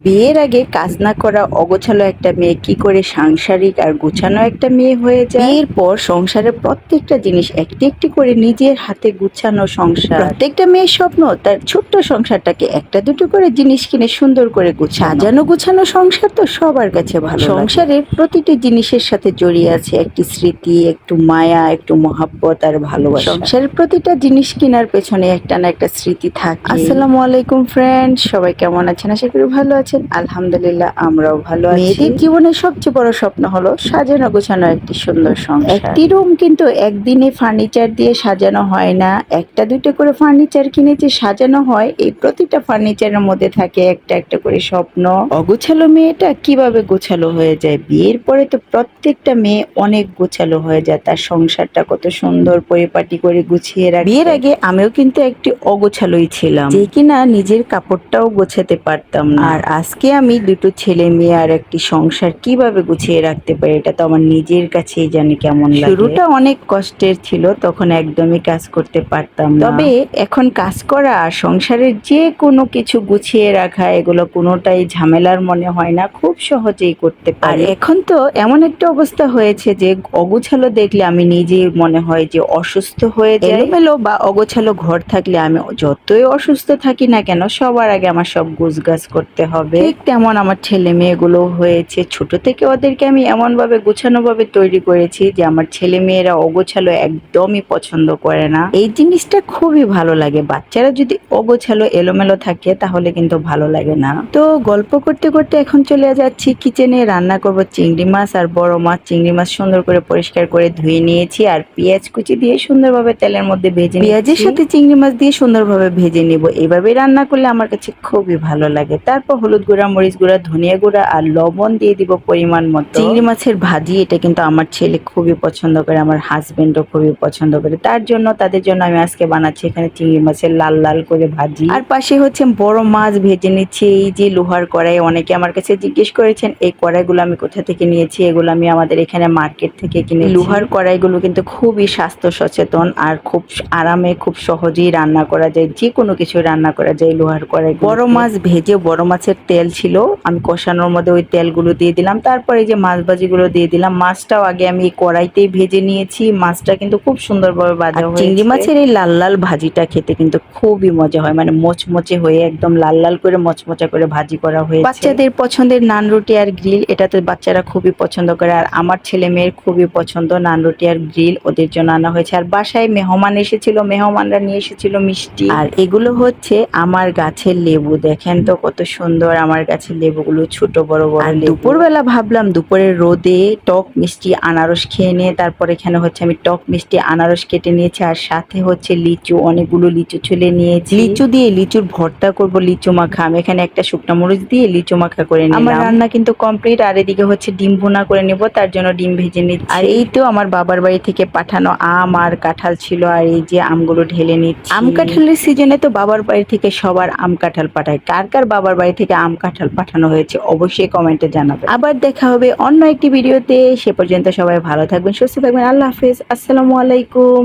বিয়ের আগে কাজ না করা অগোছালো একটা মেয়ে কি করে সাংসারিক আর গোছানো একটা মেয়ে হয়ে যায়। বিয়ের পর সংসারের প্রত্যেকটা জিনিস একটি একটি করে নিজের হাতে গুছানো সংসার। প্রত্যেকটা মেয়ের স্বপ্ন তার ছোট্ট সংসারটাকে একটা দুটো করে জিনিস কিনে সুন্দর করে সাজানো গুছানো সংসার তো সবার কাছে ভালো। সংসারের প্রতিটি জিনিসের সাথে জড়িয়ে আছে একটি স্মৃতি, একটু মায়া, একটু মহাব্বত আর ভালোবাসা। সংসারের প্রতিটা জিনিস কেনার পেছনে একটা না একটা স্মৃতি থাকে। আসসালামু আলাইকুম ফ্রেন্ড, সবাই কেমন আছেন? আশা করি ভালো আছেন। আলহামদুলিল্লাহ আমরাও ভালো আছি। মেয়েদের জীবনের সবচেয়ে বড় স্বপ্ন হলো সাজানো গোছানো একটি সুন্দর সংসার। একটি রুম কিন্তু একদিনে ফার্নিচার দিয়ে সাজানো হয় না, একটা দুটো করে ফার্নিচার কিনে যে সাজানো হয়, এই প্রতিটা ফার্নিচারের মধ্যে থাকে একটা একটা করে স্বপ্ন। অগোছালো মেয়েটা কিভাবে গোছালো হয়ে যায়? বিয়ের পরে তো প্রত্যেকটা মেয়ে অনেক গোছালো হয়ে যায়, তার সংসারটা কত সুন্দর পরিপাটি করে গুছিয়ে রাখে। বিয়ের আগে আমিও কিন্তু একটি অগোছালোই ছিলাম, যে কিনা নিজের কাপড়টাও গোছাতে পারতাম না। আর আজকে আমি দুটো ছেলে মেয়ে আর একটি সংসার কিভাবে গুছিয়ে রাখতে পারি, এটা তো আমার নিজের কাছেই জানি কেমন লাগে। শুরুটা অনেক কষ্টের ছিল, তখন একদমই কাজ করতে পারতাম না। তবে এখন কাজ করা আর সংসারের যে কোনো কিছু গুছিয়ে রাখা, এগুলো কোনোটাই ঝামেলার মনে হয় না, খুব সহজেই করতে পারি। আর এখন তো এমন একটা অবস্থা হয়েছে যে অগোছালো দেখলে আমি নিজেই মনে হয় যে অসুস্থ হয়ে যাই। এলোমেলো বা অগোছালো ঘর থাকলে আমি যতই অসুস্থ থাকি না কেন, সবার আগে আমার সব গুছগাছ করতে হবে। ঠিক তেমন আমার ছেলে মেয়েগুলো হয়েছে। ছোট থেকে ওদেরকে আমি এমন ভাবে গোছানো ভাবে তৈরি করেছি যে আমার ছেলে মেয়েরা অগোছালো একদমই পছন্দ করে না। এই জিনিসটা খুবই ভালো লাগে। বাচ্চারা যদি অগোছালো এলোমেলো থাকে তাহলে কিন্তু ভালো লাগে না। তো গল্প করতে করতে এখন চলে যাচ্ছি কিচেনে। রান্না করব চিংড়ি মাছ আর বড় মাছ। চিংড়ি মাছ সুন্দর করে পরিষ্কার করে ধুয়ে নিয়েছি আর পেঁয়াজ কুচি দিয়ে সুন্দরভাবে তেলের মধ্যে ভেজে নিয়েছি। পেঁয়াজের সাথে চিংড়ি মাছ দিয়ে সুন্দরভাবে ভেজে নিব। এইভাবে রান্না করলে আমার কাছে খুবই ভালো লাগে। তারপর হলুদ গুঁড়া, মরিচ গুঁড়া, ধনিয়া গুঁড়া আর লবণ দিয়ে দিব পরিমাণ মতো। চিংড়ি মাছের ভাজি, এটা কিন্তু আমার ছেলে খুবই পছন্দ করে, আমার হাজবেন্ডও খুবই পছন্দ করে। তার জন্য তাদের জন্য আমি আজকে বানাচ্ছি এখানে চিংড়ি মাছের লাল লাল করে ভাজি। আর পাশে হচ্ছে বড় মাছ ভেজে নিচ্ছি এই যে লোহার কড়াই। অনেকে আমার কাছে জিজ্ঞেস করেছেন এই কড়াইগুলো আমি কোথা থেকে নিয়েছি। এগুলো আমি আমাদের এখানে মার্কেট থেকে কিনে। লোহার কড়াইগুলো কিন্তু খুবই স্বাস্থ্য সচেতন আর খুব আরামে খুব সহজেই রান্না করা যায়, যে কোনো কিছু রান্না করা যায় লোহার কড়াই। বড় মাছ ভেজে, বড় মাছের তেল ছিল, আমি কষানোর মধ্যে ওই তেলগুলো দিয়ে দিলাম। তারপরে এই যে মাছ ভাজিগুলো দিয়ে দিলাম। মাছটাও আগে আমি এই কড়াইতেই ভেজে নিয়েছি। মাছটা কিন্তু খুব সুন্দরভাবে ভাজা হয়েছে। চিংড়ি মাছের এই লাল লাল ভাজিটা খেতে কিন্তু খুবই মজা হয়, মানে মোচমোচে হয়ে একদম লাল লাল করে মচমচা করে ভাজি করা হয়েছে। বাচ্চাদের পছন্দের নান রুটি আর গ্রিল, এটা তো বাচ্চারা খুবই পছন্দ করে। আর আমার ছেলে মেয়ের খুবই পছন্দ নান রুটি আর গ্রিল, ওদের জন্য আনা হয়েছে। আর বাসায় মেহমান এসেছিল, মেহমানরা নিয়ে এসেছিল মিষ্টি। আর এগুলো হচ্ছে আমার গাছের লেবু। দেখেন তো কত সুন্দর আমার গাছের লেবুগুলো, ছোট বড় বড় লেবু। দুপুরবেলা ভাবলাম দুপুরের রোদে টক মিষ্টি আনারস খেয়ে নিয়ে, তারপর এখানে হচ্ছে আমি টক মিষ্টি আনারস কেটে নিয়েছি আর সাথে হচ্ছে লিচু, অনেকগুলো লিচু ছুলে নিয়েছি। লিচু দিয়ে লিচুর ভর্তা করব, লিচু মাখা। আমি এখানে একটা শুকনো মরিচ দিয়ে লিচু মাখা করে নিলাম। আমার রান্না কিন্তু কমপ্লিট। আর এদিকে হচ্ছে ডিম ভুনা করে নেব, তার জন্য ডিম ভেজে নিচ্ছি। আর এই তো আমার বাবার বাড়ি থেকে পাঠানো আম আর কাঁঠাল ছিল, আর এই যে আমগুলো ঢেলে নিচ্ছি। আম কাঁঠালের সিজনে তো বাবার বাড়ি থেকে সবার আম কাঁঠাল পাঠায়। কার কার বাবার বাড়ি থেকে আম কাঁঠাল পাঠানো হয়েছে অবশ্যই কমেন্টে জানাবেন। আবার দেখা হবে অন্য একটি ভিডিওতে। সে পর্যন্ত সবাই ভালো থাকবেন, সুস্থ থাকবেন। আল্লাহ হাফেজ, আসসালামু আলাইকুম।